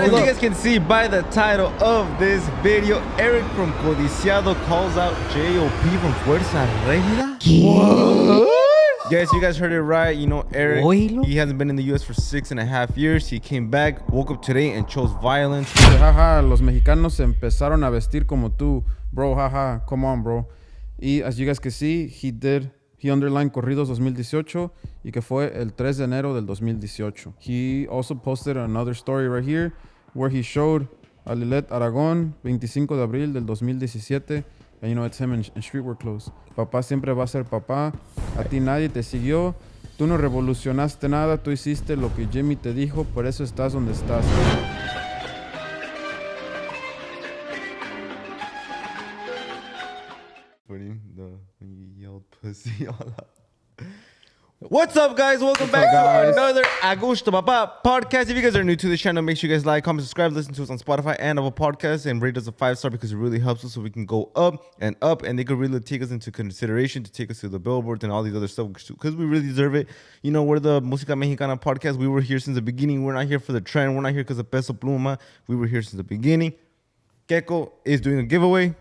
As you guys can see by the title of this video, Erick from Codiciado calls out JOP from Fuerza Regida. Yes, you guys heard it right. You know, Erick, he hasn't been in the U.S. for 6.5 years. He came back, woke up today, and chose violence. Jaja, los mexicanos se empezaron a vestir como tú. Bro, jaja, come on, bro. Y as you guys can see, he underlined Corridos 2018 y que fue el 3 de enero del 2018. He also posted another story right here where he showed a Lilet Aragón 25 de abril del 2017. And you know, it's him in streetwear clothes. Papá siempre va a ser papá. A ti nadie te siguió. Tú no revolucionaste nada. Tú hiciste lo que Jimmy te dijo. Por eso estás donde estás. Putting the yelled pussy all out. What's up, guys? Welcome back to another Agushto Papa podcast. If you guys are new to this channel, make sure you guys like, comment, subscribe, listen to us on Spotify and Apple Podcasts, and rate us a 5-star because it really helps us so we can go up, and they could really take us into consideration to take us to the billboards and all these other stuff because we really deserve it. You know, we're the Música Mexicana podcast. We were here since the beginning. We're not here for the trend. We're not here because of Peso Pluma. We were here since the beginning. Keko is doing a giveaway.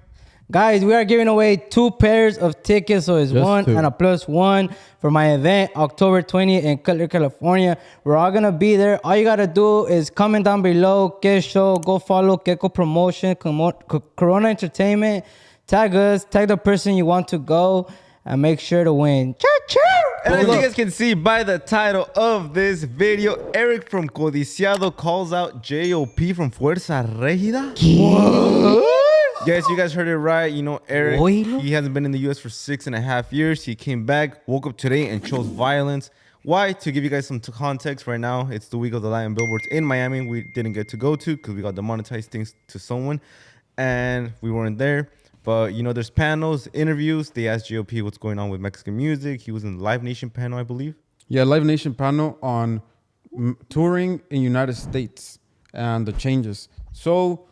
Guys, we are giving away 2 pairs of tickets, so it's one and a +1 for my event, October 20th in Cutler, California. We're all going to be there. All you got to do is comment down below, get show, go follow Keko Promotion, Corona Entertainment, tag us, tag the person you want to go, and make sure to win. Choo-choo! And as you guys can see by the title of this video, Erick from Codiciado calls out JOP from Fuerza Regida. What? Yes, you guys heard it right. You know, Erick, he hasn't been in the U.S. for 6.5 years. He came back, woke up today, and chose violence. Why? To give you guys some context, right now, it's the week of the Latin Billboards in Miami. We didn't get to go to because we got demonetized thanks to someone, and we weren't there. But, you know, there's panels, interviews. They asked JOP what's going on with Mexican music. He was in the Live Nation panel, I believe. Yeah, Live Nation panel on touring in United States and the changes. So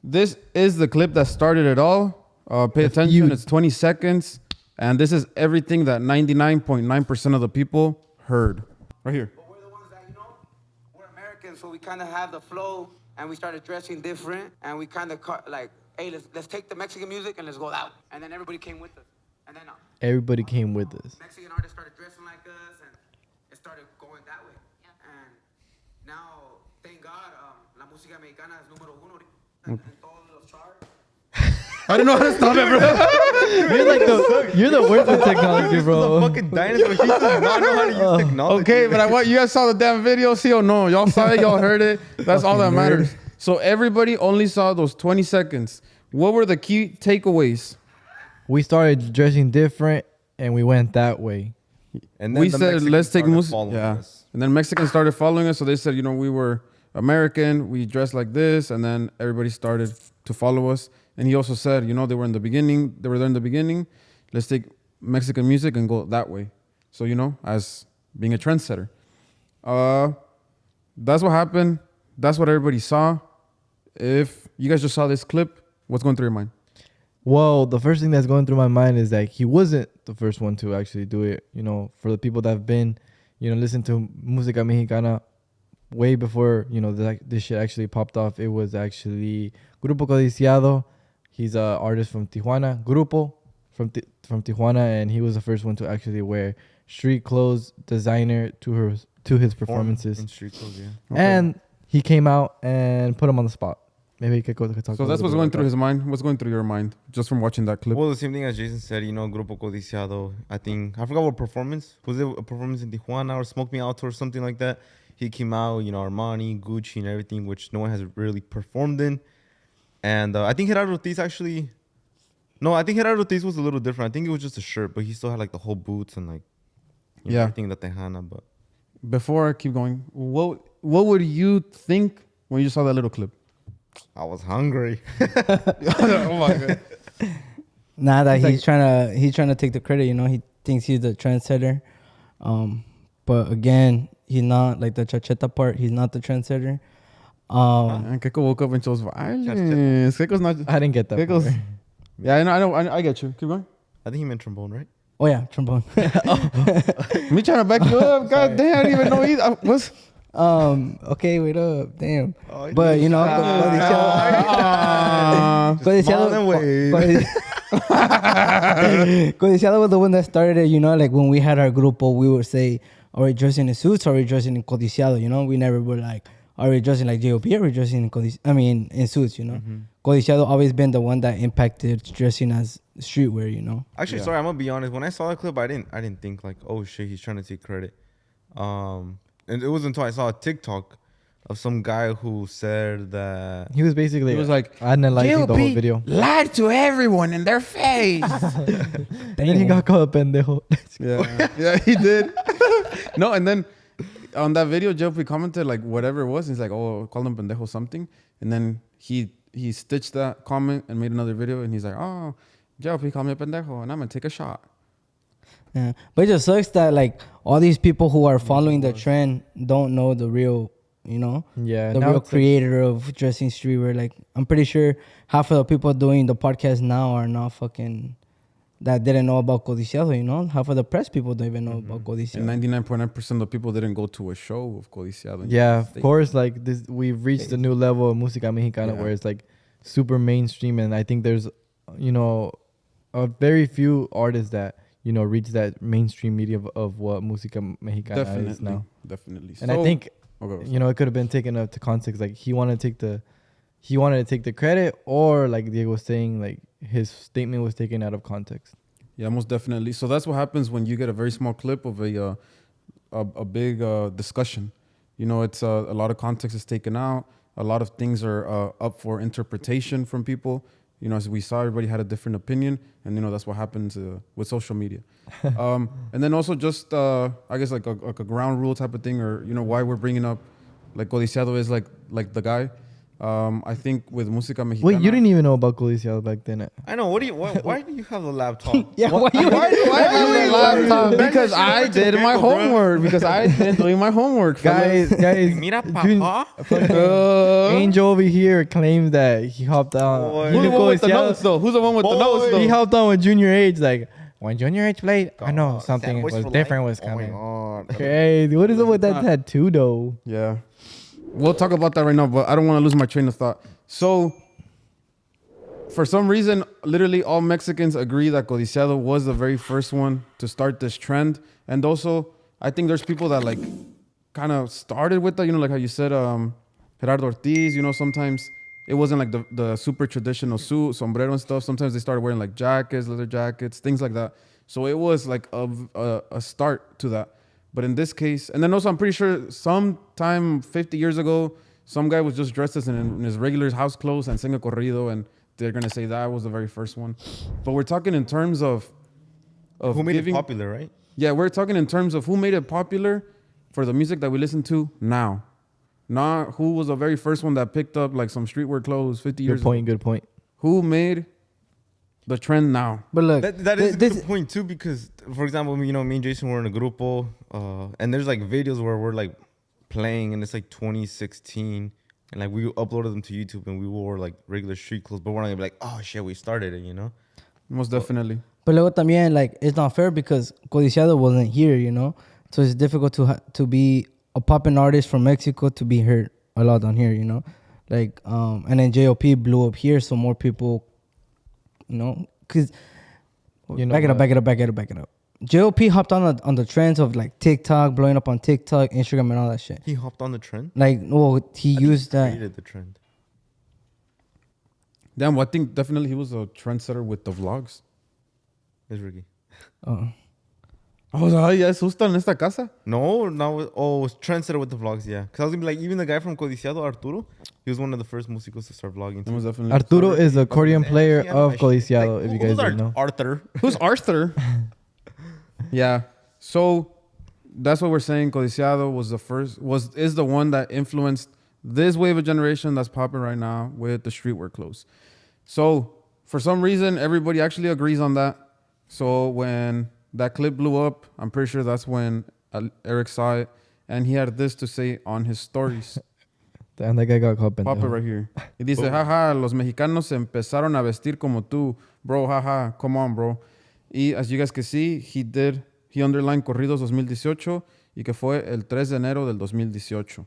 this is the clip that started it all. Pay attention, it's 20 seconds. And this is everything that 99.9% of the people heard. Right here. But we're the ones that, you know, we're Americans, so we kind of have the flow, and we started dressing different, and we kind of like, hey, let's take the Mexican music and let's go out. And then everybody came with us. And then everybody came with us. Mexican artists started dressing like us, and it started going that way. Yeah. And now, thank God, la música mexicana es número uno. I don't know how to stop it, bro. You're the worst with technology, bro. He's a fucking dinosaur. He does not know how to use technology. Okay, but I want you guys saw the damn video, see or no? Y'all saw it, y'all heard it. That's all that matters. So everybody only saw those 20 seconds. What were the key takeaways? We started dressing different, and we went that way. And then we said, let's take music. Yeah. And then Mexicans started following us. So they said, you know, we were American, we dressed like this, and then everybody started to follow us. And he also said, you know, they were there in the beginning. Let's take Mexican music and go that way. So, you know, as being a trendsetter. That's what happened. That's what everybody saw. If you guys just saw this clip, what's going through your mind? Well, the first thing that's going through my mind is that he wasn't the first one to actually do it. You know, for the people that have been, you know, listening to Música Mexicana way before, you know, this shit actually popped off. It was actually Grupo Codiciado. He's an artist from Tijuana. Grupo from Tijuana, and he was the first one to actually wear street clothes, designer to his performances. In street clothes, yeah. Okay. And he came out and put him on the spot. Maybe he could talk. So that's what's going through his mind. What's going through your mind just from watching that clip? Well, the same thing as Jason said. You know, Grupo Codiciado. I forgot what performance was it. A performance in Tijuana or Smoke Me Out or something like that. He came out, you know, Armani, Gucci, and everything, which no one has really performed in. And I think Gerardo Ortiz actually... No, I think Gerardo Ortiz was a little different. I think it was just a shirt, but he still had, like, the whole boots and, like, you know, everything that Tejana, but... Before I keep going, what would you think when you saw that little clip? I was hungry. Oh, my God. Nah, that he's trying to take the credit, you know. He thinks he's the trendsetter. But, again, he's not, like, the chacheta part. He's not the trendsetter. And Keko woke up and chose violence. Keko's not. I didn't get that. Keko's. Yeah, I know. I get you. Keep going. I think he meant trombone, right? Oh yeah, trombone. Me trying to back you up. God damn, I didn't even know either. Okay, wait up, damn. Oh, But you know, Codiciado was the one that started it. You know, like when we had our grupo, we would say, "Are we dressing in suits? Or are we dressing in Codiciado?" You know, we never were like, "Are we dressing like JOP? Or are we dressing in suits?" You know, Codiciado always been the one that impacted dressing as streetwear. You know. Actually, sorry, I'm gonna be honest. When I saw that clip, I didn't think like, oh shit, he's trying to take credit. And it wasn't until I saw a TikTok of some guy who said that He was basically He was like, analyzing the whole video. lied to everyone in their face. And then he got called a pendejo. yeah, he did. No, and then on that video, JOP commented like whatever it was. He's like, oh, call him pendejo something. And then he stitched that comment and made another video. And he's like, oh, JOP called me a pendejo and I'm going to take a shot. Yeah, but it just sucks that like all these people who are following the trend don't know the real, you know, Yeah, the now real it's like- creator of dressing streetwear. Like I'm pretty sure half of the people doing the podcast now are not fucking that didn't know about Codiciado. You know, half of the press people don't even know about Codiciado. And 99.9% of the people didn't go to a show of Codiciado. Yeah, of course. Like this, we've reached a new level of música mexicana where it's like super mainstream, and I think there's, you know, a very few artists that reach that mainstream media of what música mexicana is now. Definitely. And I think it could have been taken up to context. Like he wanted to take the credit, or like Diego was saying, like his statement was taken out of context. Yeah, most definitely. So that's what happens when you get a very small clip of a big discussion. You know, it's a lot of context is taken out. A lot of things are up for interpretation from people. You know, as we saw, everybody had a different opinion, and that's what happens with social media. And then also just I guess like a ground rule type of thing, or why we're bringing up like Codiciado is like the guy. I think with música mexicana. Wait, you didn't even know about Codiciado back then. I know. Why do you have the laptop? Yeah, why you laptop? Because I did my homework. Because I did doing my homework, guys. Mira, papa. Angel over here claims that he hopped on. Who's the one with the notes though? Who's the one with the notes though? He hopped on with Junior H. Like when Junior H played, I know God, something sandwich was for different life. was coming. Oh my God. Crazy. What is it with that tattoo though? Yeah. We'll talk about that right now, but I don't want to lose my train of thought. So, for some reason, literally all Mexicans agree that Codiciado was the very first one to start this trend. And also, I think there's people that like kind of started with that, like how you said, Gerardo Ortiz, sometimes it wasn't like the super traditional suit, sombrero and stuff. Sometimes they started wearing like jackets, leather jackets, things like that. So it was like a start to that. But in this case, and then also I'm pretty sure sometime 50 years ago, some guy was just dressed as in his regular house clothes and sang a corrido, and they're going to say that was the very first one. But we're talking in terms of Who made it popular, right? Yeah, we're talking in terms of who made it popular for the music that we listen to now. Not who was the very first one that picked up like some streetwear clothes 50 years ago. Good point. Who made the trend now? But look, That is a good point too, because for example, me and Jason were in a grupo, and there's like videos where we're like playing, and it's like 2016, and like we uploaded them to YouTube, and we wore like regular street clothes, but we're not gonna be like, oh shit, we started it, Most definitely. But luego también, like, it's not fair because Codiciado wasn't here, So it's difficult to be a popping artist from Mexico to be heard a lot on here, Like, and then JOP blew up here, so more people, because back it up. JOP hopped on the trends of like TikTok, blowing up on TikTok, Instagram, and all that shit. He hopped on the trend. Like, he used that. Created the trend. Damn, well, I think definitely he was a trendsetter with the vlogs. It's Ricky. Oh, ya es justo en esta casa? No, trendsetter with the vlogs, yeah. Because I was gonna be like, even the guy from Codiciado, Arturo, he was one of the first músicos to start vlogging too. Most definitely. Arturo is the accordion player of Codiciado, Like, if you guys didn't know. Arthur. Who's Arthur? Yeah. So that's what we're saying. Codiciado was the first, is the one that influenced this wave of generation that's popping right now with the streetwear clothes. So for some reason, everybody actually agrees on that. So when that clip blew up, I'm pretty sure that's when Erick saw it, and he had this to say on his stories. Damn, that guy got caught. Pop it right here. Y dice, jaja, los mexicanos se empezaron a vestir como tú. Bro, jaja, come on, bro. Y as you guys can see, he underlined Corridos 2018 y que fue el 3 de enero del 2018.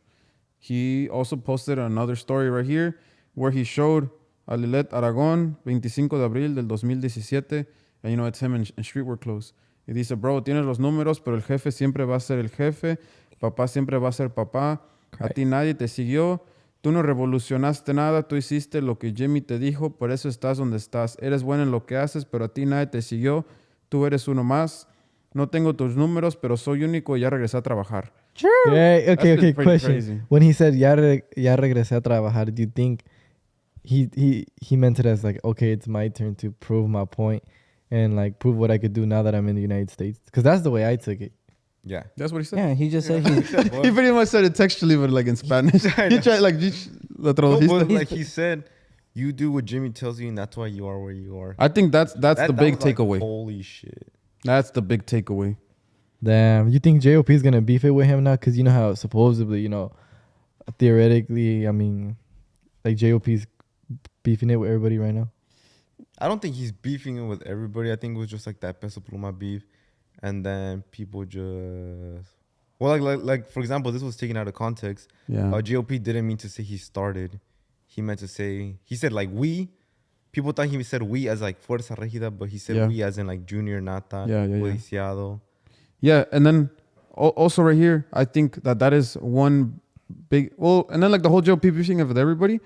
He also posted another story right here where he showed a Lilet Aragón 25 de abril del 2017, and you know it's him in streetwear clothes. Y dice, bro, tienes los números, pero el jefe siempre va a ser el jefe, papá siempre va a ser papá, a ti nadie te siguió, tú no revolucionaste nada, tú hiciste lo que Jimmy te dijo, por eso estás donde estás. Eres bueno en lo que haces, pero a ti nadie te siguió, tú eres uno más. No tengo tus números, pero soy único y ya regresé a trabajar. Yeah, okay, pretty question. crazy. When he said ya regresé a trabajar, do you think he meant it as like, okay, it's my turn to prove my point and like prove what I could do now that I'm in the United States? Because that's the way I took it. Yeah. That's what he said. Yeah, he just said he. He pretty much said it textually, but like in Spanish. He tried like, lo No, traduciste. but like he said, you do what Jimmy tells you, and that's why you are where you are. I think that's the big was like, takeaway. Holy shit. That's the big takeaway. Damn, you think JOP is gonna beef it with him now? Because you know how supposedly, you know, theoretically, I mean, like JOP's beefing it with everybody right now. I don't think he's beefing it with everybody. I think it was just like that Peso Pluma beef. And then people just... Well, like for example, this was taken out of context. Yeah. JOP didn't mean to say he started. He meant to say... He said like we. People thought he said we as like Fuerza Regida, but he said we as in like Junior, Nata, Codiciado. Yeah, and then also right here, I think that is one big... Well, and then like the whole JOP beefing with everybody,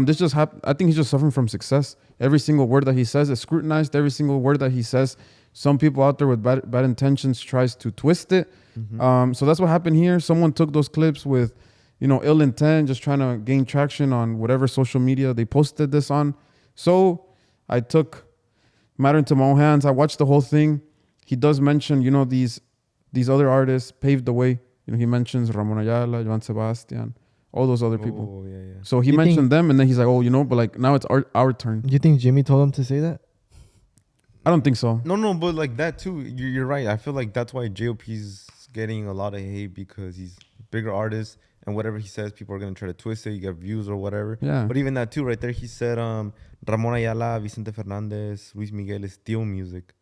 this just happened. I think he's just suffering from success. Every single word that he says is scrutinized. Every single word that he says... Some people out there with bad intentions tries to twist it. Mm-hmm. So that's what happened here. Someone took those clips with, you know, ill intent, just trying to gain traction on whatever social media they posted this on. So I took matter into my own hands. I watched the whole thing. He does mention, you know, these other artists paved the way. You know, he mentions Ramon Ayala, Joan Sebastian, all those other people. Oh, yeah. So he mentioned them, and then he's like, oh, you know, but like now it's our turn. Do you think Jimmy told him to say that? I don't think so. No, but like that too. You're right. I feel like that's why JOP's getting a lot of hate because he's a bigger artist and whatever he says, people are gonna try to twist it. You get views or whatever. Yeah. But even that too, right there, he said Ramon Ayala, Vicente Fernandez, Luis Miguel is steel music,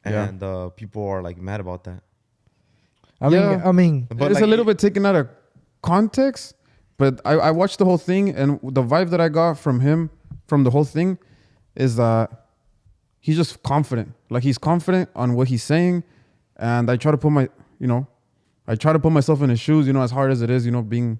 and people are like mad about that. I mean, but it's like, a little bit taken out of context. But I watched the whole thing, and the vibe that I got from him from the whole thing is that he's just confident. Like he's confident on what he's saying. And I try to put myself in his shoes, you know, as hard as it is, you know, being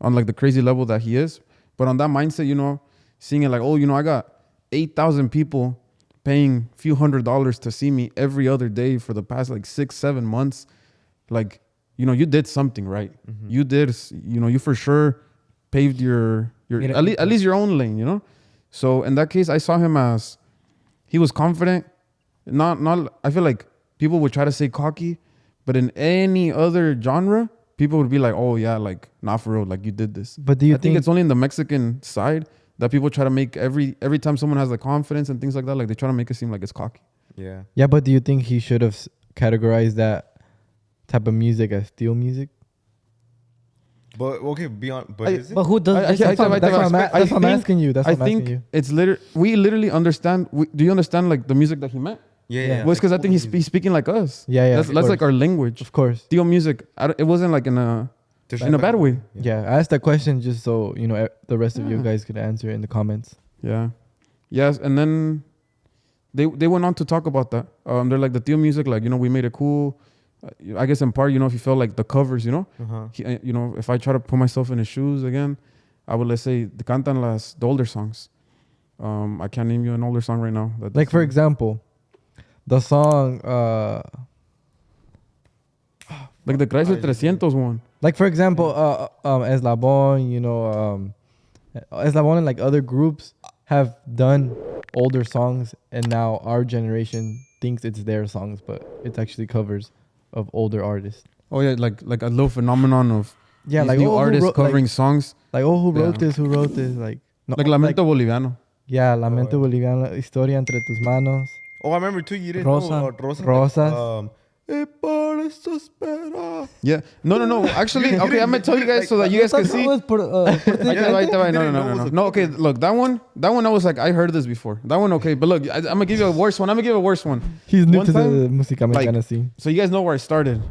on like the crazy level that he is. But on that mindset, you know, seeing it like, oh, you know, I got 8,000 people paying a few $100s to see me every other day for the past like 6-7 months. Like, you know, you did something right. Mm-hmm. You did, you know, you for sure paved your at least your own lane, you know? So in that case, I saw him as, he was confident. Not. I feel like people would try to say cocky, but in any other genre, people would be like, "Oh yeah, like not for real, like you did this." But do you think it's only in the Mexican side that people try to make every time someone has the confidence and things like that, like they try to make it seem like it's cocky. Yeah. Yeah, but do you think he should have categorized that type of music as steel music? But okay, beyond. But is it? But who does? That's what I'm asking you. That's what I'm asking you. It's we literally understand. Do you understand like the music that he meant? Yeah. Well, it's because I think he's speaking like us. Yeah. That's like our language. Of course. Steel music. It wasn't like in a bad way. Yeah, I asked that question just so you know the rest of you guys could answer in the comments. Yeah. Yes, and then they went on to talk about that. They're like the steel music, like, you know, we made it cool. I guess in part, you know, if you felt like the covers, you know, you know, if I try to put myself in his shoes again, I would, let's say, the cantan the older songs. I can't name you an older song right now. Like, for example, the song... like the Chrysler 300 one. Like, for example, Eslabon, you know, Eslabon and like other groups have done older songs, and now our generation thinks it's their songs, but it's actually covers of older artists. Oh yeah, like a little phenomenon of like new artists covering songs. Like, who wrote this? Who wrote this? Like Lamento Boliviano. Yeah, Lamento Boliviano, Historia entre tus manos. Oh, I remember too. You didn't Rosa. know Rosas. Yeah. No. Actually, okay, I'm gonna tell you guys so that you guys can see. No, okay, look, that one I was like, I heard this before. That one, okay, but look, I'm gonna give you a worse one. He's new to the time, música mexicana scene. So you guys know where I started.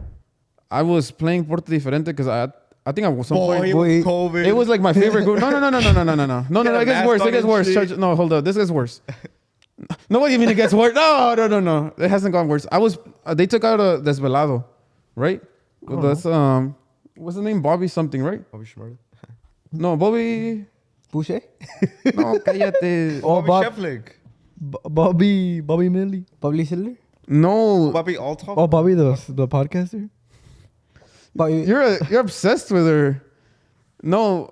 I was playing Porte Diferente because I think at some point it was COVID. it was like my favorite group. No. Yeah, It gets mask worse. on It gets and worse. shit. No, hold up. This gets worse. No, what do you mean it gets worse? No. It hasn't gone worse. They took out a Desvelado, right? That's what's the name? Bobby something, right? Bobby Shmurda. No, Bobby. Boucher? No, cállate. Bobby Bob- Sheflik. Bobby Millie. Bobby Sidler? No, Bobby Althoff. Oh, Bobby the podcaster. Bobby. you're obsessed with her. No,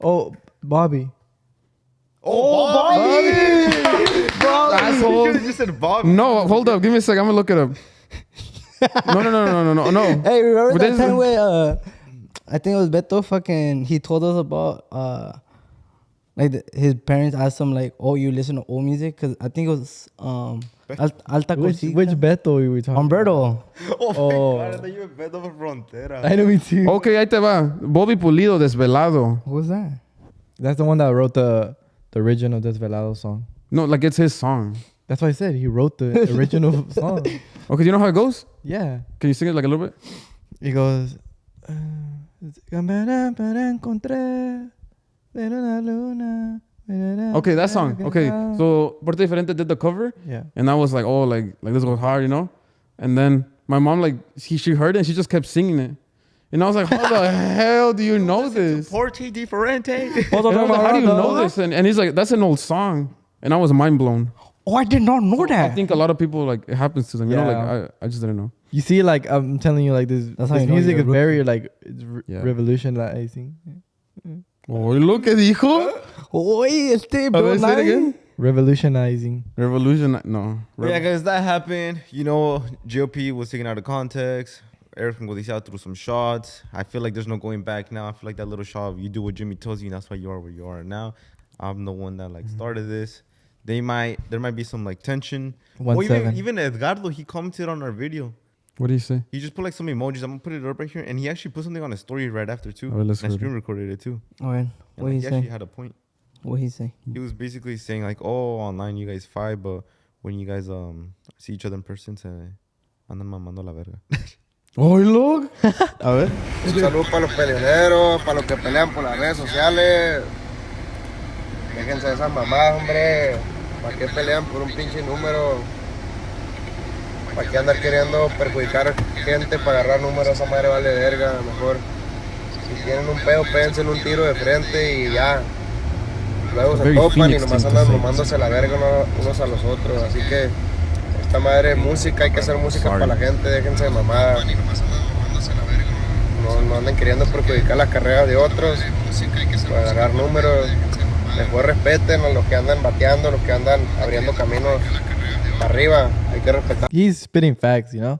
Oh, Bobby. Oh, Bobby. asshole. You just said Bobby. No, hold up. Give me a second. I'm gonna look it up. No. Hey, remember But that this- time where I think it was Beto fucking he told us about his parents asked him like, oh, you listen to old music? Because I think it was Alta Which Cosita. Beto we were talking Humberto. Oh, my Oh. God. I thought you were Beto for Frontera. I know me too. Ok, ahí te va. Bobby Pulido, Desvelado. What was that? That's the one that wrote the original Desvelado song. No, like it's his song. That's why I said he wrote the original song. Okay, you know how it goes? Yeah. Can you sing it like a little bit? He goes. Encontré en una luna. Okay, that song. Okay, so Porte Diferente did the cover, Yeah. and I was like, oh, like this goes hard, you know? And then my mom, like, she heard it and she just kept singing it. And I was like, how the hell do you know this? Porte Diferente. And I was like, how do you know this? And he's like, that's an old song. And I was mind blown. Oh, I did not know I that. think a lot of people, like, it happens to them. You know, Yeah. like, I just didn't know. You see, like I'm telling you, like That's how this you know music you're is a very like it's Yeah. revolutionizing. Oh, lo que dijo. Oye, A ver, say it again. Revolutionizing. Revolution. No. But yeah, guys, that happened. You know, JOP was taken out of context. Erick Codiciado threw some shots. I feel like there's no going back now. I feel like that little shot of you do what Jimmy tells you, and that's why you are where you are now. I'm the one that like started this. There might be some like tension. Well, 1-7. even Edgardo, he commented on our video. What do you say? He just put like some emojis. I'm gonna put it up right here, and he actually put something on his story right after too. Oh, let's and I read it. screen recorded it too. Oh, man. And, What like, he he actually say? had a point. What he say? He was basically saying like, oh, online you guys fight, but when you guys see each other in person, se andan mamando la verga. Oh, look. A ver. Un saludo para los peleoneros, para los que pelean por las redes sociales. Déjense de esas mamadas, hombre. ¿Para qué pelean por un pinche número? ¿Para qué andar queriendo perjudicar gente para agarrar números? Esa madre vale verga. Mejor, si tienen un pedo, pédense un tiro de frente y ya. Luego se Very topan y Phoenix nomás thing to andan say. mamándose la verga unos a los otros. Así que esta madre es música, hay que hacer música Sorry. para la gente. Déjense de mamadas. No anden queriendo perjudicar las carreras de otros para agarrar números. Mejor respeten a los que andan bateando, los que andan abriendo caminos para arriba. Hay que respetar. He's spitting facts, you know.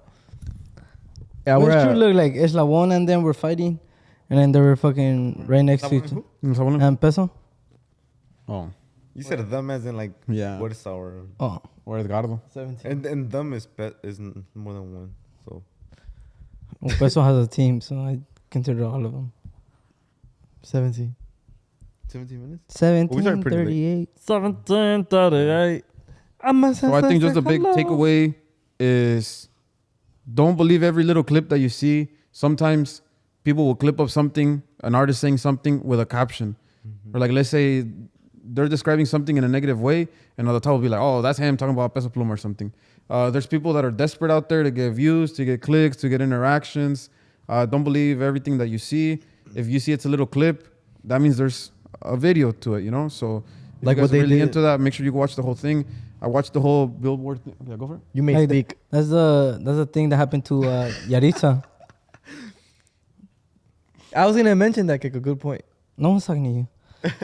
Yeah, What we're does at- true look like? It's la one and then we're fighting. And then they were fucking right next to each other. And Peso? Oh. You said them as in like Yeah. what is our Oh. Or Edgardo. 17. and them is more than one. So Well, Peso has a team, so I consider all of them. 17. 17 minutes. 17, pretty late. 38. 1738. So I think just a big takeaway is don't believe every little clip that you see. Sometimes people will clip up something, an artist saying something with a caption. Or like, let's say they're describing something in a negative way, and on the top will be like, oh, that's him talking about Peso Pluma or something. There's people that are desperate out there to get views, to get clicks, to get interactions. Don't believe everything that you see. If you see it's a little clip, that means there's a video to it, you know? So if Like you what guys they are really did- into that, make sure you watch the whole thing. I watched the whole Billboard thing. Yeah, go for it. You may Like speak. that's the thing that happened to Yaritza. I was gonna mention that. Like, a good point. No one's talking to you.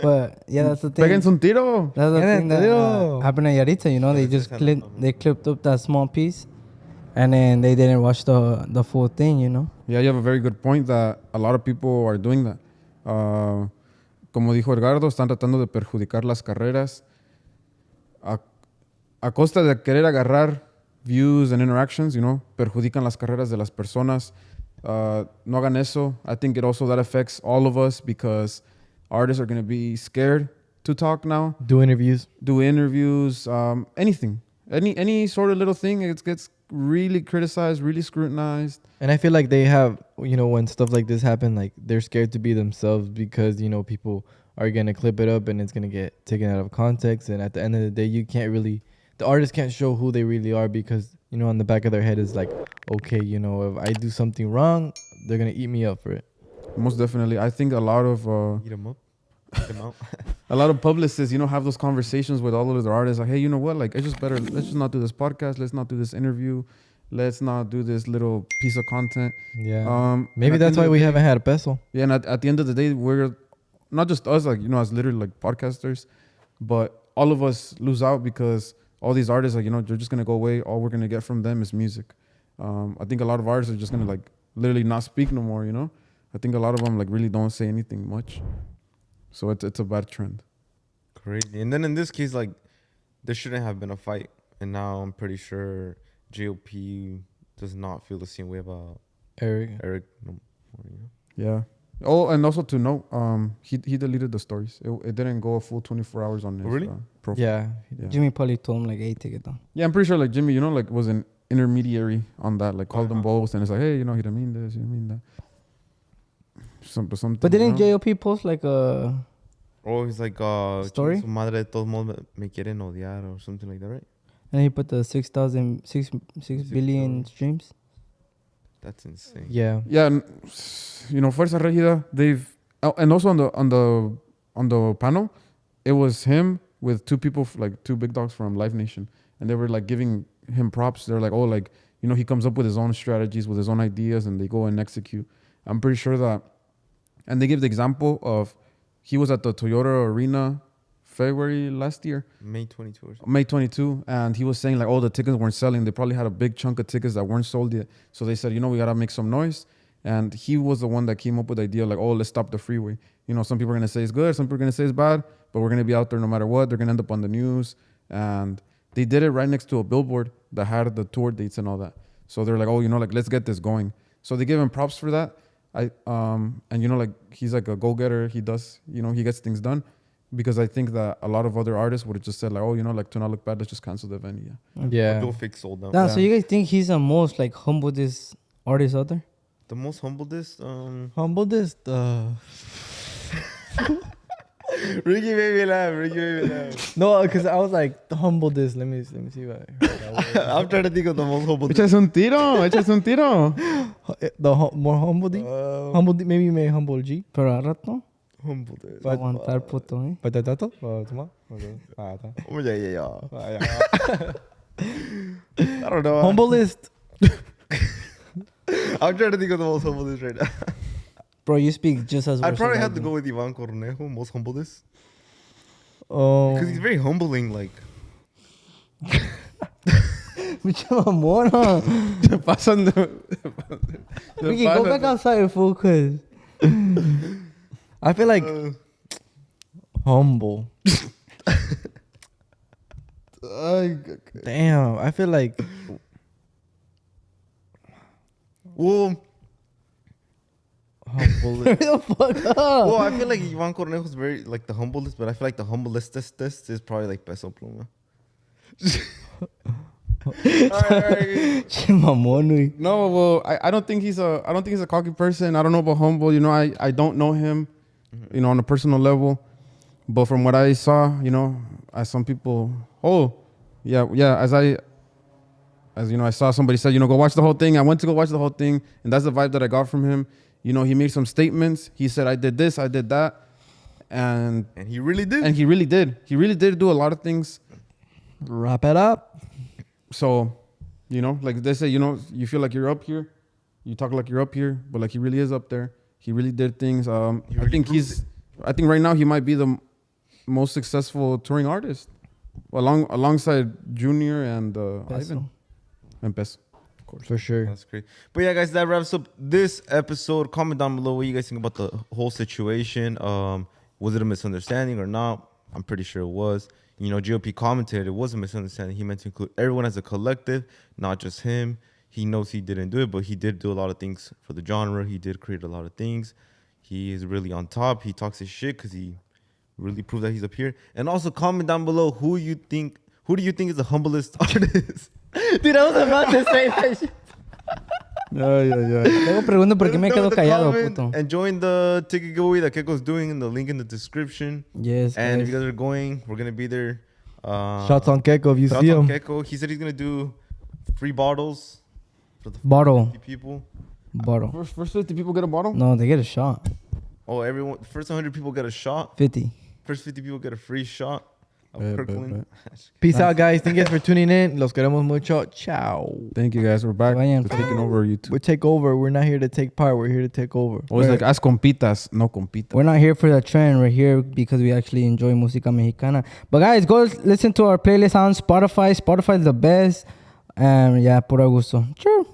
But yeah, that's the thing. Péguense un tiro. That's the Yeah, thing that tiro. happened to Yaritza, you know, they just clipped up that small piece and then they didn't watch the full thing, you know. Yeah, you have a very good point that a lot of people are doing that. Como dijo Edgardo, están tratando de perjudicar las carreras a costa de querer agarrar views and interactions, you know, perjudican las carreras de las personas. No hagan eso. I think it also that affects all of us because artists are going to be scared to talk now, Do interviews. do interviews, anything. Any sort of little thing, it gets really criticized, really scrutinized. And I feel like they have, you know, when stuff like this happen, like they're scared to be themselves because, you know, people are going to clip it up and it's going to get taken out of context. And at the end of the day, you can't really, the artist can't show who they really are because, you know, on the back of their head is like, okay, you know, if I do something wrong, they're going to eat me up for it. Most definitely. I think a lot of Eat 'em up. Eat 'em out. a lot of publicists, you know, have those conversations with all of their artists. Like, hey, you know what? Like, it's just better. Let's just not do this podcast. Let's not do this interview. Let's not do this little piece of content. Yeah. And Maybe at the that's end why of we the day- haven't had a peso. Yeah, and at the end of the day, we're not just us, like, you know, as literally like podcasters, but all of us lose out because all these artists, like, you know, they're just gonna go away. All we're gonna get from them is music. I think a lot of artists are just gonna like literally not speak no more. You know, I think a lot of them like really don't say anything much. So it's a bad trend. Crazy. And then in this case, like, there shouldn't have been a fight. And now I'm pretty sure JOP does not feel the same way about Eric. no more, you know? Yeah. Oh, and also to note, he deleted the stories. It didn't go a full 24 hours on his Really? profile. Yeah. Yeah. Jimmy probably told him like, "Hey, take it down." Yeah, I'm pretty sure like Jimmy, you know, like was an intermediary on that. Like called them both, and it's like, hey, you know, he didn't mean this, he didn't mean that. Something. But didn't you know? JOP post like a Oh, he's like, Story? su madre de todos modos me quieren odiar or something like that, right? and he put the 6 billion streams? That's insane. Yeah. Yeah, and, you know, Fuerza Regida, they've and also on the panel, it was him with two people, like two big dogs from Live Nation, and they were like giving him props. They're like, oh, like, you know, he comes up with his own strategies, with his own ideas, and they go and execute. I'm pretty sure that, and they give the example of he was at the Toyota Arena February last year, May 22 or something. May 22, and he was saying like, oh, the tickets weren't selling. They probably had a big chunk of tickets that weren't sold yet. So they said, you know, we gotta make some noise. And he was the one that came up with the idea like, oh, let's stop the freeway. You know, some people are gonna say it's good, some people are gonna say it's bad, but we're gonna be out there no matter what. They're gonna end up on the news. And they did it right next to a billboard that had the tour dates and all that. So they're like, oh, you know, like, let's get this going. So they give him props for that. And you know, like, he's like a go-getter. He does, you know, he gets things done. Because I think that a lot of other artists would have just said like, oh, you know, like, to not look bad, let's just cancel the event. Yeah. Yeah. Bill Fix sold out. Nah, so you guys think he's the most like humblest artist out there? The most humblest, Humblest. Ricky baby laugh, Ricky baby laugh. No, because I was like, the humbledest. Let me see if I heard that word. I'm trying to think of the most humblest. Échase un tiro, échase un tiro. More humble D? Humble D, maybe may humble G. Pero a rato, Humblest. aguantar puto, eh. Patatato? Toma. Oh, yeah. I don't know. Humblest. I'm trying to think of the most humblest right now. Bro, you speak just as well. I'd probably have to go with Ivan Cornejo, most humblest. Oh. Because he's very humbling, like. Pinche mamón, huh? Te pasan de- te Ricky, go pasan back de- outside, fool, cause I feel like humble. Damn. I feel like Well, humble. hurry the fuck up. well, I feel like Ivan Cornejo is very, like, the humblest, but I feel like the humblest is probably, like, Peso Pluma. Che mamón, güey. No, well, I don't think he's a cocky person. I don't know about humble. You know, I don't know him, you know, on a personal level. But from what I saw, you know, as some people, as you know, I saw somebody said, you know, go watch the whole thing. I went to go watch the whole thing, and that's the vibe that I got from him. You know, he made some statements. He said, I did this, I did that. And he really did. he really did. He really did do a lot of things. Wrap it up. So, you know, like they say, you know, you feel like you're up here. You talk like you're up here, but like he really is up there. He really did things. I think right now he might be the most successful touring artist. Alongside Junior and Ivan. And Peso. For sure. That's great. But yeah, guys, that wraps up this episode. Comment down below what you guys think about the whole situation. Was it a misunderstanding or not? I'm pretty sure it was. You know, GOP commented it was a misunderstanding. He meant to include everyone as a collective, not just him. He knows he didn't do it, but he did do a lot of things for the genre. He did create a lot of things. He is really on top. He talks his shit because he really proved that he's up here. And also comment down below who do you think is the humblest artist? Dude, I was about to say that shit. Luego pregunto por qué me quedo callado, puto. And join the ticket giveaway that Keko's doing in the link in the description. Yes, And if guys. you guys are going, we're gonna be there. Shots on Keko if you Shout see out him. Keko. He said he's gonna do free bottles for the Bottle. 50 people. Bottle. First 50 people get a bottle? No, they get a shot. Oh, everyone! First 100 people get a shot. 50. First 50 people get a free shot of Bet, Kirkland. Peace out, guys. Thank you guys for tuning in. Los queremos mucho. Ciao. Thank you guys. We're back. Vayan. We're taking over YouTube. We take over. We're not here to take part. We're here to take over. Always like, haz compitas, no compitas. We're not here for the trend. We're here because we actually enjoy música mexicana. But guys, go listen to our playlist on Spotify. Spotify is the best. And yeah, pura gusto. Sure.